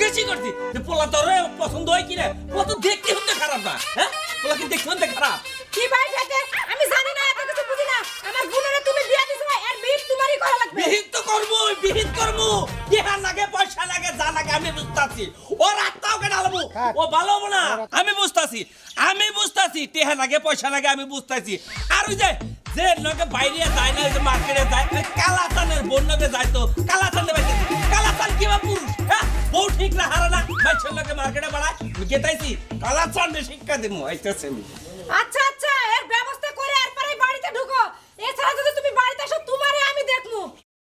জিজ্ঞাসা করছি যে পোলা তোর পছন্দ হয় কিনা পোলা তো দেখতে হতে খারাপ না হ্যাঁ পোলা কি দেখতে হতে খারাপ কি ভাই যাতে আমি জানি না এত কিছু বুঝি না আমার বোনেরে তুমি বিয়া দিছো এর বিয়ে তোমারই করা লাগবে বিহিত তো করবো ইহা লাগে পয়সা লাগে যা লাগে আমি বুঝতাছি ও রাতটাও কেন আলবো ও ভালো হবো না আমি বুঝতাছি টেহা লাগে পয়সা লাগে আমি বুঝতাছি আর ওই যে লোকে বাইরে যায় না ওই যে মার্কেটে যায় কালাচানের বন্যকে যায় তো কালাচানে বাইতে কালাচান কি বা পুরুষ হ্যাঁ বউ ঠিক না হারা না বাইছের লোকে মার্কেটে বাড়ায় গেতাইছি কালাচানে শিক্ষা দেবো আইতেছে আমি আচ্ছা